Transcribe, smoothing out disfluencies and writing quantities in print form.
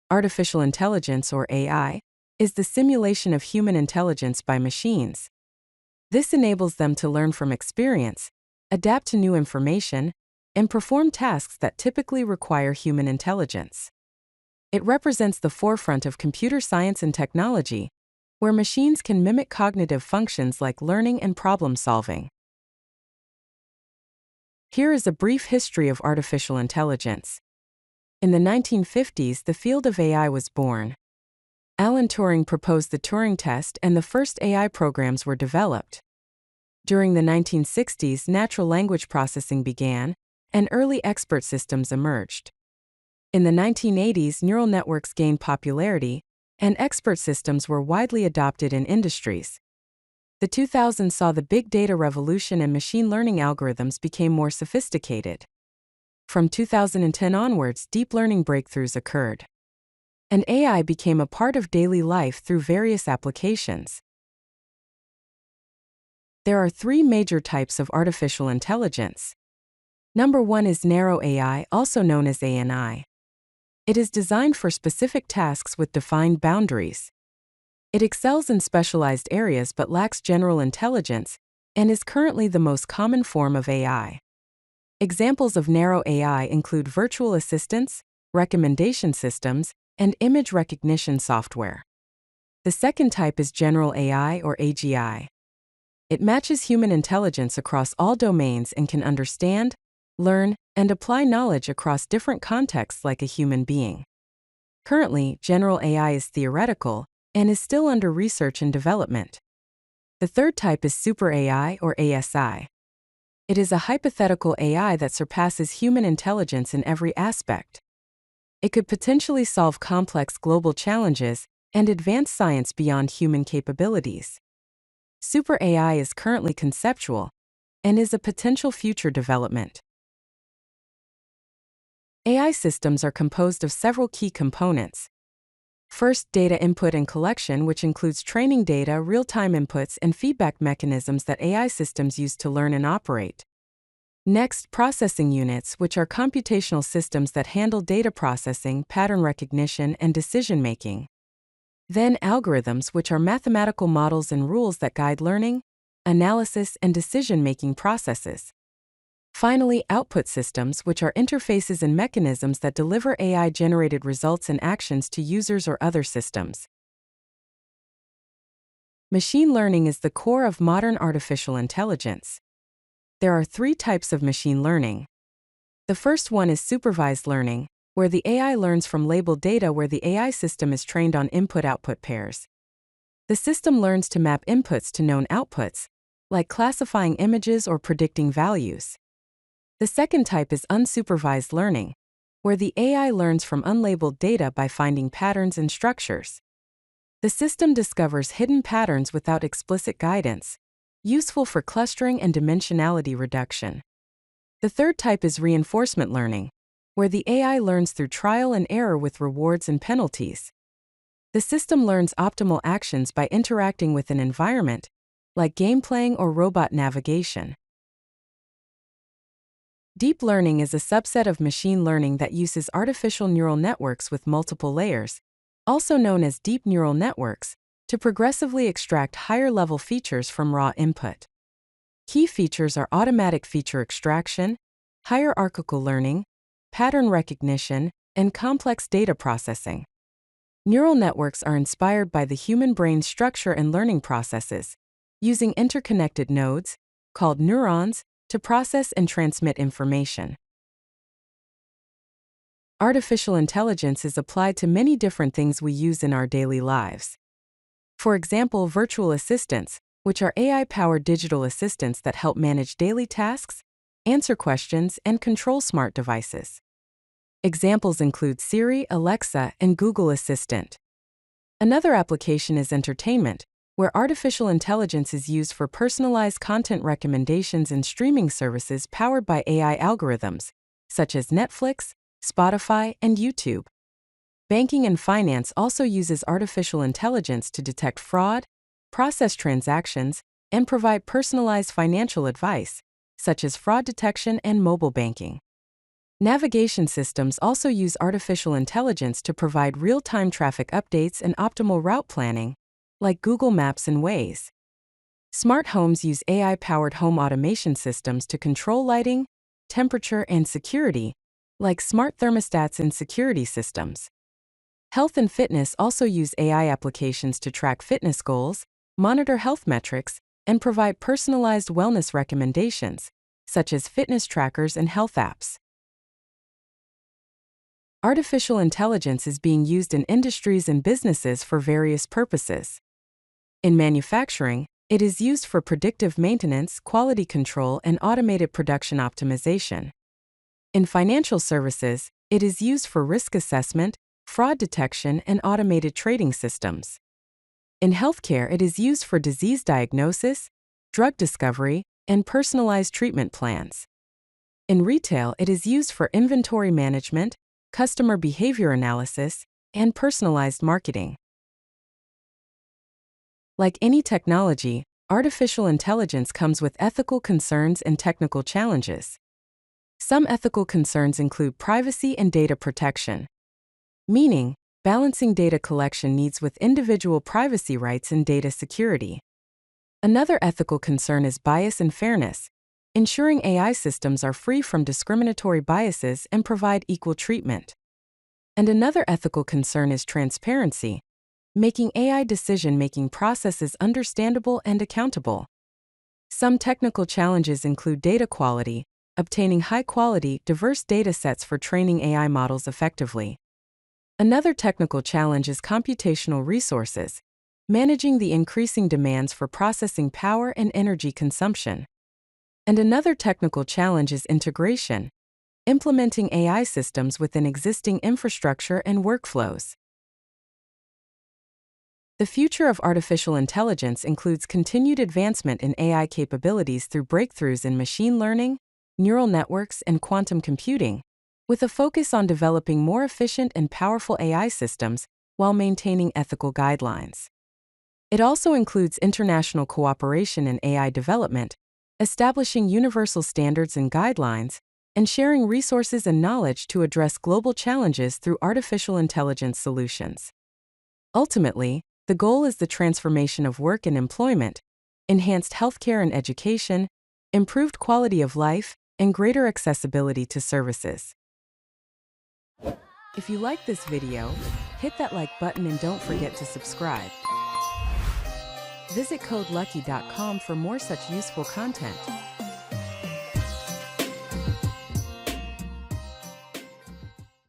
Artificial intelligence, or AI, is the simulation of human intelligence by machines. This enables them to learn from experience, adapt to new information, and perform tasks that typically require human intelligence. It represents the forefront of computer science and technology, where machines can mimic cognitive functions like learning and problem-solving. Here is a brief history of artificial intelligence. In the 1950s, the field of AI was born. Alan Turing proposed the Turing test, and the first AI programs were developed. During the 1960s, natural language processing began, and early expert systems emerged. In the 1980s, neural networks gained popularity, and expert systems were widely adopted in industries. The 2000s saw the big data revolution, and machine learning algorithms became more sophisticated. From 2010 onwards, deep learning breakthroughs occurred. And AI became a part of daily life through various applications. There are three major types of artificial intelligence. Number 1 is narrow AI, also known as ANI. It is designed for specific tasks with defined boundaries. It excels in specialized areas but lacks general intelligence, and is currently the most common form of AI. Examples of narrow AI include virtual assistants, recommendation systems, and image recognition software. The second type is general AI, or AGI. It matches human intelligence across all domains and can understand, learn, and apply knowledge across different contexts like a human being. Currently, general AI is theoretical and is still under research and development. The third type is super AI, or ASI. It is a hypothetical AI that surpasses human intelligence in every aspect. It could potentially solve complex global challenges and advance science beyond human capabilities. Super AI is currently conceptual and is a potential future development. AI systems are composed of several key components. First, data input and collection, which includes training data, real-time inputs, and feedback mechanisms that AI systems use to learn and operate. Next, processing units, which are computational systems that handle data processing, pattern recognition, and decision-making. Then, algorithms, which are mathematical models and rules that guide learning, analysis, and decision-making processes. Finally, output systems, which are interfaces and mechanisms that deliver AI-generated results and actions to users or other systems. Machine learning is the core of modern artificial intelligence. There are three types of machine learning. The first one is supervised learning, where the AI learns from labeled data, where the AI system is trained on input-output pairs. The system learns to map inputs to known outputs, like classifying images or predicting values. The second type is unsupervised learning, where the AI learns from unlabeled data by finding patterns and structures. The system discovers hidden patterns without explicit guidance, useful for clustering and dimensionality reduction. The third type is reinforcement learning, where the AI learns through trial and error with rewards and penalties. The system learns optimal actions by interacting with an environment, like game playing or robot navigation. Deep learning is a subset of machine learning that uses artificial neural networks with multiple layers, also known as deep neural networks, to progressively extract higher-level features from raw input. Key features are automatic feature extraction, hierarchical learning, pattern recognition, and complex data processing. Neural networks are inspired by the human brain's structure and learning processes, using interconnected nodes, called neurons, to process and transmit information. Artificial intelligence is applied to many different things we use in our daily lives. For example, virtual assistants, which are AI-powered digital assistants that help manage daily tasks, answer questions, and control smart devices. Examples include Siri, Alexa, and Google Assistant. Another application is entertainment, where artificial intelligence is used for personalized content recommendations and streaming services powered by AI algorithms, such as Netflix, Spotify, and YouTube. Banking and finance also uses artificial intelligence to detect fraud, process transactions, and provide personalized financial advice, such as fraud detection and mobile banking. Navigation systems also use artificial intelligence to provide real-time traffic updates and optimal route planning, like Google Maps and Waze. Smart homes use AI-powered home automation systems to control lighting, temperature, and security, like smart thermostats and security systems. Health and fitness also use AI applications to track fitness goals, monitor health metrics, and provide personalized wellness recommendations, such as fitness trackers and health apps. Artificial intelligence is being used in industries and businesses for various purposes. In manufacturing, it is used for predictive maintenance, quality control, and automated production optimization. In financial services, it is used for risk assessment, fraud detection, and automated trading systems. In healthcare, it is used for disease diagnosis, drug discovery, and personalized treatment plans. In retail, it is used for inventory management, customer behavior analysis, and personalized marketing. Like any technology, artificial intelligence comes with ethical concerns and technical challenges. Some ethical concerns include privacy and data protection, meaning balancing data collection needs with individual privacy rights and data security. Another ethical concern is bias and fairness, ensuring AI systems are free from discriminatory biases and provide equal treatment. And another ethical concern is transparency, making AI decision-making processes understandable and accountable. Some technical challenges include data quality, obtaining high-quality, diverse data sets for training AI models effectively. Another technical challenge is computational resources, managing the increasing demands for processing power and energy consumption. And another technical challenge is integration, implementing AI systems within existing infrastructure and workflows. The future of artificial intelligence includes continued advancement in AI capabilities through breakthroughs in machine learning, neural networks, and quantum computing, with a focus on developing more efficient and powerful AI systems while maintaining ethical guidelines. It also includes international cooperation in AI development, establishing universal standards and guidelines, and sharing resources and knowledge to address global challenges through artificial intelligence solutions. Ultimately, the goal is the transformation of work and employment, enhanced healthcare and education, improved quality of life, and greater accessibility to services. If you like this video, hit that like button and don't forget to subscribe. Visit codelucky.com for more such useful content.